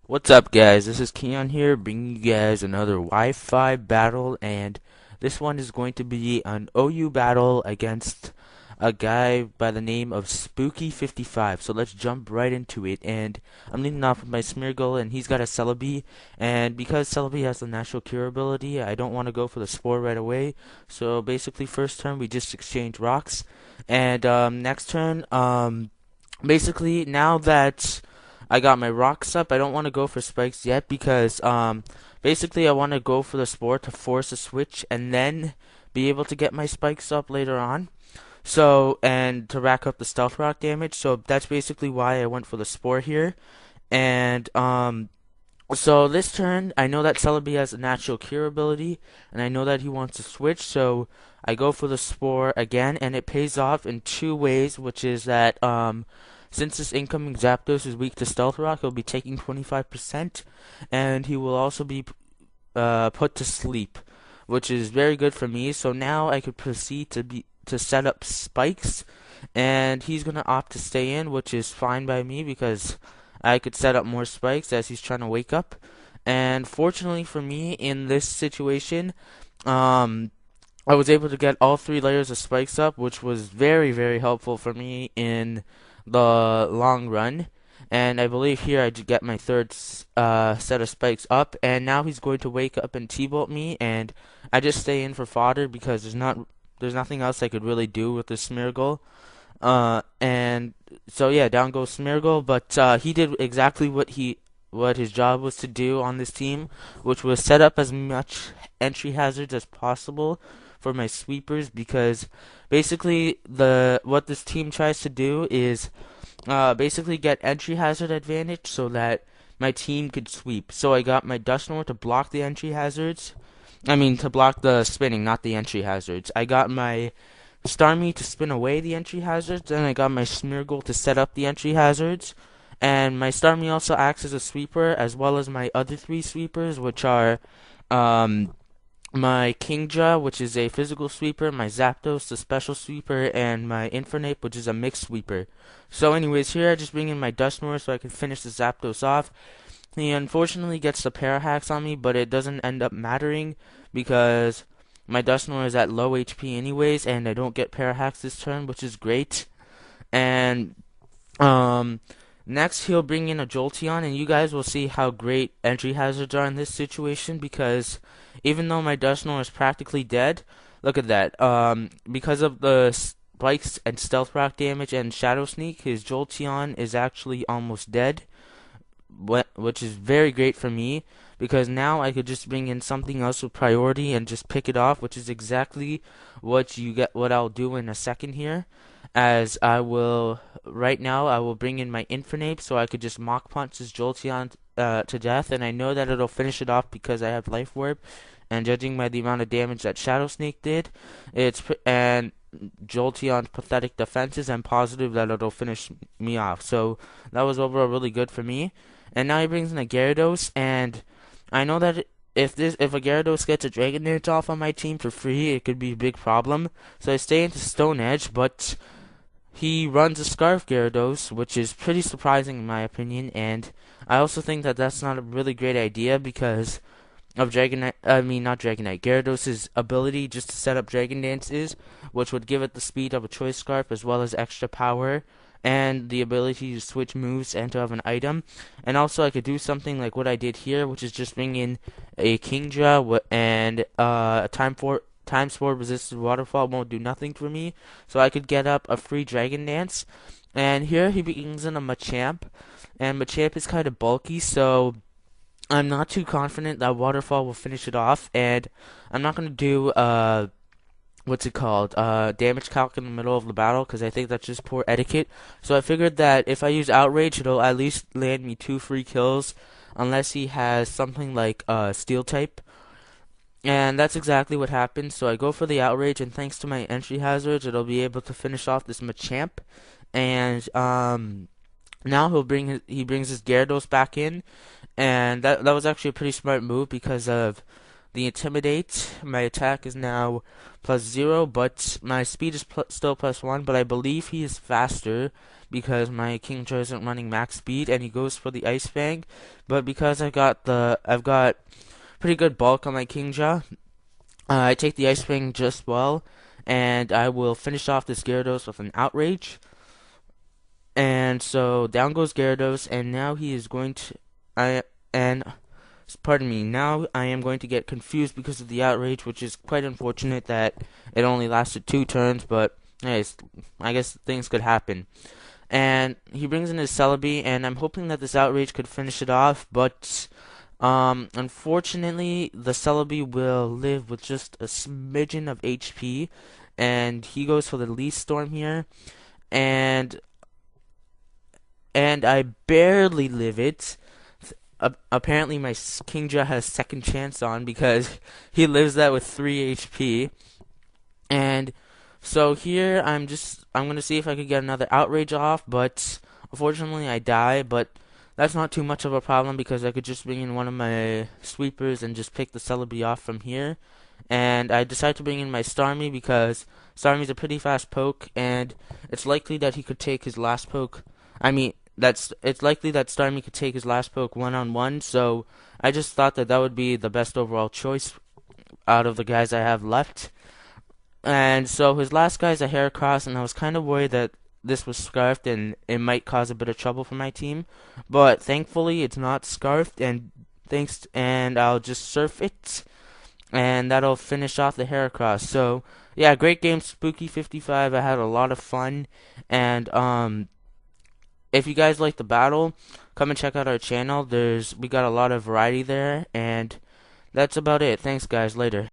What's up, guys? This is Keon here, bringing you guys another Wi-Fi battle, and this one is going to be an OU battle against a guy by the name of Spooky55. So let's jump right into it, and I'm leading off with my Smeargle, and he's got a Celebi, and because Celebi has the natural cure ability, I don't want to go for the Spore right away, so basically first turn we just exchange rocks, and next turn, basically now that I got my rocks up, I don't want to go for spikes yet because basically I want to go for the spore to force a switch and then be able to get my spikes up later on. So, and to rack up the stealth rock damage. So that's basically why I went for the spore here. And so this turn, I know that Celebi has a natural cure ability, and I know that he wants to switch, so I go for the Spore again, and it pays off in two ways, which is that since this incoming Zapdos is weak to Stealth Rock, he'll be taking 25%, and he will also be put to sleep, which is very good for me. So now I could proceed to set up spikes, and he's gonna opt to stay in, which is fine by me because I could set up more spikes as he's trying to wake up. And fortunately for me, in this situation, um, I was able to get all three layers of spikes up, which was very, very helpful for me in the long run. And I believe here I did get my third set of spikes up, and now he's going to wake up and T-bolt me, and I just stay in for fodder because there's nothing else I could really do with this Smeargle. And so yeah, down goes Smeargle, but he did exactly what his job was to do on this team, which was set up as much entry hazards as possible for my sweepers because basically the what this team tries to do is basically get entry hazard advantage so that my team could sweep. So I got my Dusknoir to block the entry hazards. I mean to block the spinning, not the entry hazards. I got my Starmie to spin away the entry hazards, and I got my Smeargle to set up the entry hazards. And my Starmie also acts as a sweeper, as well as my other three sweepers, which are um, my Kingdra, which is a physical sweeper, my Zapdos, the special sweeper, and my Infernape, which is a mixed sweeper. So anyways, here I just bring in my Dusknoir so I can finish the Zapdos off. He unfortunately gets the Parahacks on me, but it doesn't end up mattering because my Dusknoir is at low HP anyways, and I don't get Parahacks this turn, which is great. And um, next he'll bring in a Jolteon, and you guys will see how great entry hazards are in this situation because even though my Dusknoir is practically dead, look at that. Because of the spikes and stealth rock damage and shadow sneak, his Jolteon is actually almost dead, which is very great for me because now I could just bring in something else with priority and just pick it off, which is exactly what I'll do in a second here. As I will right now, I will bring in my Infernape so I could just Mach Punch this Jolteon to death, and I know that it'll finish it off because I have Life Orb. And judging by the amount of damage that Shadow Sneak did, and Jolteon's pathetic defenses, I'm positive that it'll finish me off. So that was overall really good for me. And now he brings in a Gyarados, and I know that if a Gyarados gets a Dragon Dance off on my team for free, it could be a big problem. So I stay into Stone Edge, but he runs a Scarf Gyarados, which is pretty surprising in my opinion, and I also think that that's not a really great idea because of not Dragonite, Gyarados' ability just to set up Dragon Dances, which would give it the speed of a Choice Scarf as well as extra power and the ability to switch moves and to have an item. And also I could do something like what I did here, which is just bring in a Kingdra and a Time Sport resisted Waterfall won't do nothing for me, so I could get up a free Dragon Dance. And here he brings in a Machamp, and Machamp is kind of bulky, so I'm not too confident that Waterfall will finish it off, and I'm not going to do, damage calc in the middle of the battle, because I think that's just poor etiquette. So I figured that if I use Outrage, it'll at least land me 2 free kills, unless he has something like, Steel type. And that's exactly what happened, so I go for the Outrage, and thanks to my entry hazards, it'll be able to finish off this Machamp. And, now he brings his Gyarados back in, and that was actually a pretty smart move because of the Intimidate. My attack is now +0, but my speed is still +1, but I believe he is faster, because my Kingdra isn't running max speed, and he goes for the Ice Fang. But because I've got pretty good bulk on my Kingdra, I take the Ice Fang just well, and I will finish off this Gyarados with an Outrage. And so down goes Gyarados, and now he is going to pardon me, now I am going to get confused because of the Outrage, which is quite unfortunate that it only lasted 2 turns, but anyways, I guess things could happen. And he brings in his Celebi, and I'm hoping that this Outrage could finish it off, but unfortunately, the Celebi will live with just a smidgen of HP, and he goes for the Leaf Storm here, and I barely live it. Apparently, my Kingdra has second chance on because he lives that with 3 HP. And so here I'm gonna see if I could get another Outrage off, but unfortunately I die. But that's not too much of a problem because I could just bring in one of my sweepers and just pick the Celebi off from here. And I decided to bring in my Starmie because Starmie's a pretty fast poke, and it's likely that he could take his last poke. It's likely that Starmie could take his last poke one-on-one, so I just thought that that would be the best overall choice out of the guys I have left. And so his last guy is a Heracross, and I was kind of worried that this was scarfed and it might cause a bit of trouble for my team, but thankfully it's not scarfed, and I'll just surf it, and that'll finish off the Heracross. So yeah, great game, Sp00ky55. I had a lot of fun, and if you guys like the battle, come and check out our channel. We got a lot of variety there, and that's about it. Thanks, guys. Later.